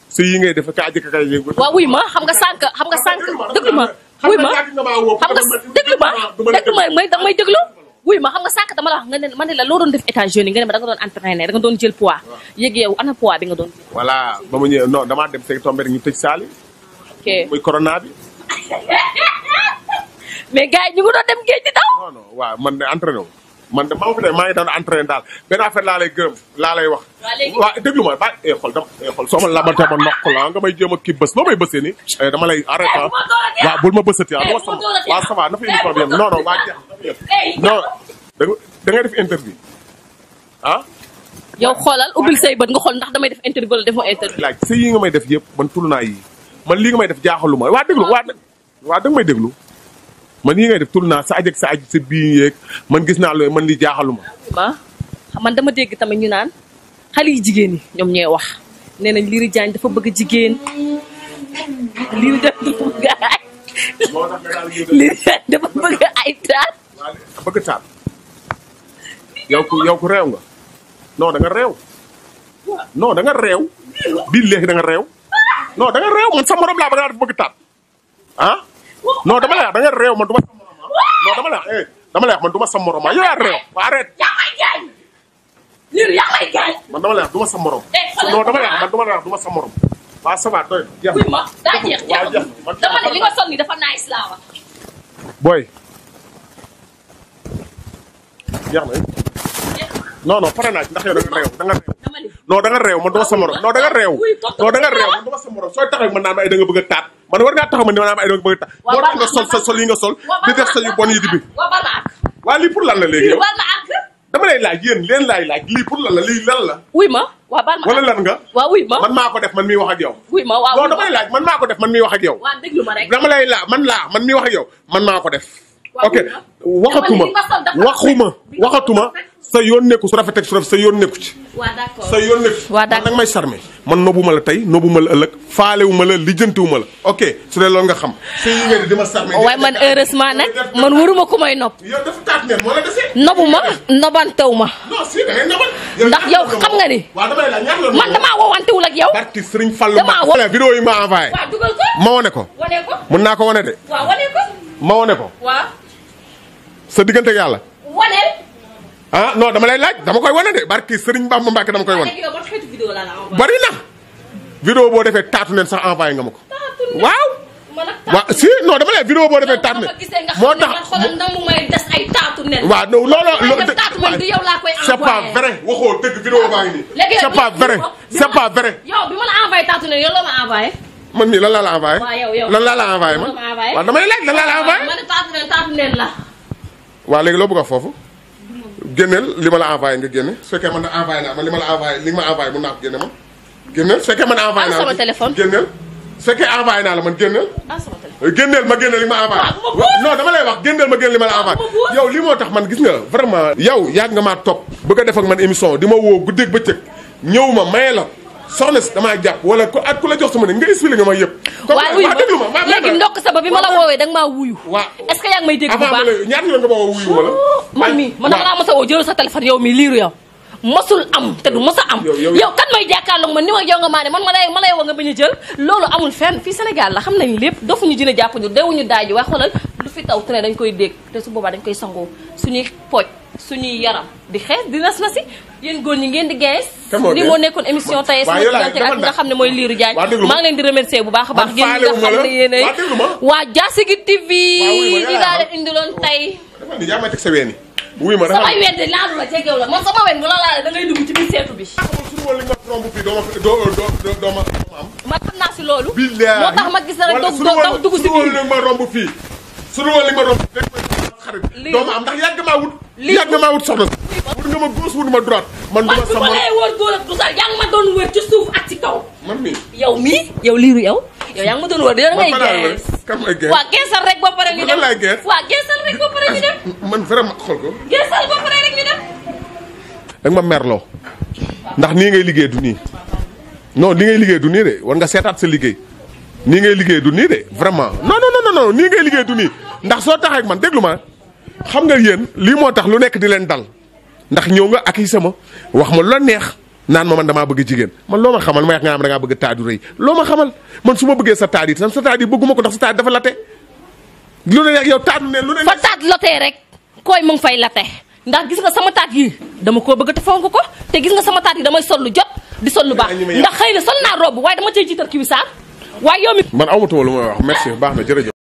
si yi ngay def ka jëkk kay yëngu. waaw wuy ma xam nga sànq déglu ma wuy ma xam nga déglu ma may déglu wuy ma xam nga sànq dama la wax nga ne man ne la loo doon def États-Unis nga ne ma da nga doon entraîner da nga doon jël poids yéeg yow ana poids bi nga doon. voilà ba ma ñëwee non damaa dem see tombé rek ñu tëj saali. ok muy corona bi. mais gars yi ñu ngi doon dem géej di daw. non non waaw man de entraîné wu man de maa ngi doon entraîné daal benn affaire laa lay gërëm laa lay wax. waaw déglu ma ba xool soo ma labante ma nokk la nga may jéem a kii bës loo may bësee ni dama lay arrêté waaw bul ma bësati waaw waaw ça va na fa émission bi yem non non waa jeex non da ngay def interview ah. yow xoolal ubbil say bët nga xool ndax damay def interview wala defoo interview. laaj sa yi nga may def yëpp man tul naa yi man lii nga may def jaaxalu ma waa déglu waa da nga may déglu man yi ngay def tul naa sa aj ak sa aj sa bii yeeg man gis naa loolu man lii jaaxalu ma. man dama dégg tamit ñu naan xale yi jigéen ñi ñoom ñooy wax nee nañ Lirou Diane dafa bëgg jigéen Lirou Diane dafa bëgg ay. Lirou Diane dafa bëgg ay taat. bëgg taat yow ku réew nga non da nga réew non da nga réew bii léegi da nga réew non da nga réew man sa morom laa bëgg taat ah non dama lay wax da nga réew man du ma sa morom non dama lay wax man du ma sa morom yow yaa réew waa arrête. yaa may gaañ Lirou yaa may gaañ. man dama lay wax du ma sa morom. non dama lay wax man dama lay wax du ma sa morom. waaw ça va doy jeex na. ma daa jeex dama ne li nga sol ni dafa nice laa wax. booy. jeex na. non non pare naa ci ndax yow da nga réew da nga réew. non da nga réew man du ma sa morom non da nga réew. non da nga réew man du ma sa morom sooy taxaw man naan ay da nga bëgg a taat man war ngaa taxaw man naan ay da nga bëgg a taat. moo tax nga sol sa sol yi nga sol. di def sa yu bon yi di bi. waa lii pour lan la léegi yow. dama lay laaj yéen leen laay laaj lii pour lan la lii lan la. wuy ma waa baal ma wala lan nga. waaw wuy ma man maa ko def man miy wax ak yow. wuy ma waaw non dama lay laaj man maa ko def man miy wax ak yow. waaw déglu ma rek. dama lay laaj man miy wax ak yow man maa ko def. ok waxatuma sa yoon nekku su rafet ak su rafet sa yoon nekku ci. waaw d'accord sa yoon nekku ci. waaw d'accord nag may charmer man nobuma la tey nobuma la ëllëg faalewuma la lijjantiwuma la ok su dee loolu nga xam. sa yi ngeen di ma charmer. waaye man heureusement nag man waruma ku may nopp. yow dafa taat ngeen moo la desee. nobuma nobantew ma. non si da ngay nobal. ndax yow xam nga ni. waaw damay la ñaar man damaa woowantewul ak yow. barki Serigne Fallou ma vidéo yi ma envoyé. waaw dugal ko. ma wane ko. wane ko. mën naa ko wane de. waaw wane ko. ma wane ko. waaw. sa diggante ak yàlla. waneel. ah non dama lay laaj dama koy wane de barki Serigne Bamba Mbacke dama koy wane. yow ban xeetu vidéo laa la envoyé. bari na. vidéo boo defee taatu neen sax envoyé nga ma ko. waaw. waaw si non dama lay vidéo boo defee taatu neen. moo tax waaw non looloo. c'est pas vrai waxoo dëgg vidéo baa ngi nii. c'est pas vrai c'est pas vrai. yow bi ma la envoyé taatu neen yow loo ma envoyé. man mii lan laa la envoyé. waaw yow lan laa la envoyé man. waaw damay laaj lan laa la envoyé. man taatu neen la. waaw léegi loo bëgg a foofu. génneel li ma la envoyé nga génne su fekkee man na envoyé naa man li ma la envoyé li ma envoyé mun naa ko génne man. génneel su fekkee man envoyé naa la sama téléphone génneel. su fekkee envoyé naa la man génneel. sama téléphone génneel ma génne li ma envoyé. non dama lay wax génneel ma génne li ma la envoyé. yow li moo tax man gis nga vraiment. yow yàgg nga maa topp bëgg a def ak man émission di ma woo guddeeg bëccëg ñëw ma maye la soxna si damaa jàpp wala ku at ku la jox sama ne nga expliqué nga ma yëpp. waaw wuyu ma léegi ndokk sa ba bi ma la woowee danga maa wuyu. waaw est-ce que yaa ngi may dégg bu baax avant ñaata yoon nga ma woo wuyu wala. man mii man dama laa mos a woo jël sa téléphone yow mii Lirou yow. mosul am te du mos a am. yow kan may jàkkaarloog man ni ma yow nga maa ne man ma lay woo nga bañ a jël. loolu amul fenn fii Sénégal la xam nañ lépp dofuñu dina jàpp ñu deewuñu daaju waaye xoolal lu fi taw te ne dañ koy dégg te su boobaa dañ koy sangoo suñuy pooj suñuy yaram di xees di nas na si yéen góor ñi ngeen di gees li moo nekkoon émission tey sama diggante ak nga xam ne mooy Lirou Diane maa ngi leen di remercier bu baax a baax yéen ñi nga xam ne yéenay waa Diassigui TV di laa leen indiloon tey wuy ma samay ween de laalu la jegew la man sama wen bu la laalee da ngay dugg ci biir seetu bi suñu li nga romb fii doo ma am man xam naa si loolu billahi moo tax ma gis rek doog dugg si biir li ma romb fii suñu li ma romb xarit doo ma am ndax yàgg maa wut soxna wut nga ma gauche wut ma droite man duma sama man wër góor ak dusal yaa ngi ma doon wër ci suuf ak ci kaw man mii yow Lirou yow yaa ngi ma doon wër da ngay gees kan may gees waa geesal rek ba pare ñu dem waa geesal rek ba pare ñu dem man vraiment xool ko geesal ba pare rek ñu dem da nga ma merloo ndax nii ngay liggéey du nii non nii ngay liggéey du nii de war nga seetaat sa liggéey nii ngay liggéey du nii de vraiment non nii ngay liggéey du nii ndax soo taxee ak man déglu ma xam nga yéen lii moo tax lu nekk di leen dal ndax ñëw nga ak i sama wax ma lu neex naan ma man damaa bëgg jigéen man loo ma xamal ma wax nga am da ngaa bëgg taadu rëy loo ma xamal man su ma bëggee sa taat yi sa taat yi bëgguma ko ndax sa taat dafa late lu ne rek yow taatu ne lu ne. fa taat lotee rek koy mu ngi fay late ndax gis nga sama taat yi dama koo bëgg te fonk ko te gis nga sama taat yi damay sol lu jot di sol lu baax ndax xëy na sol naa robe waaye dama cay jiital kii bi saar waaye yow mi. man amatuma lu may wax merci baax na jërëjëf.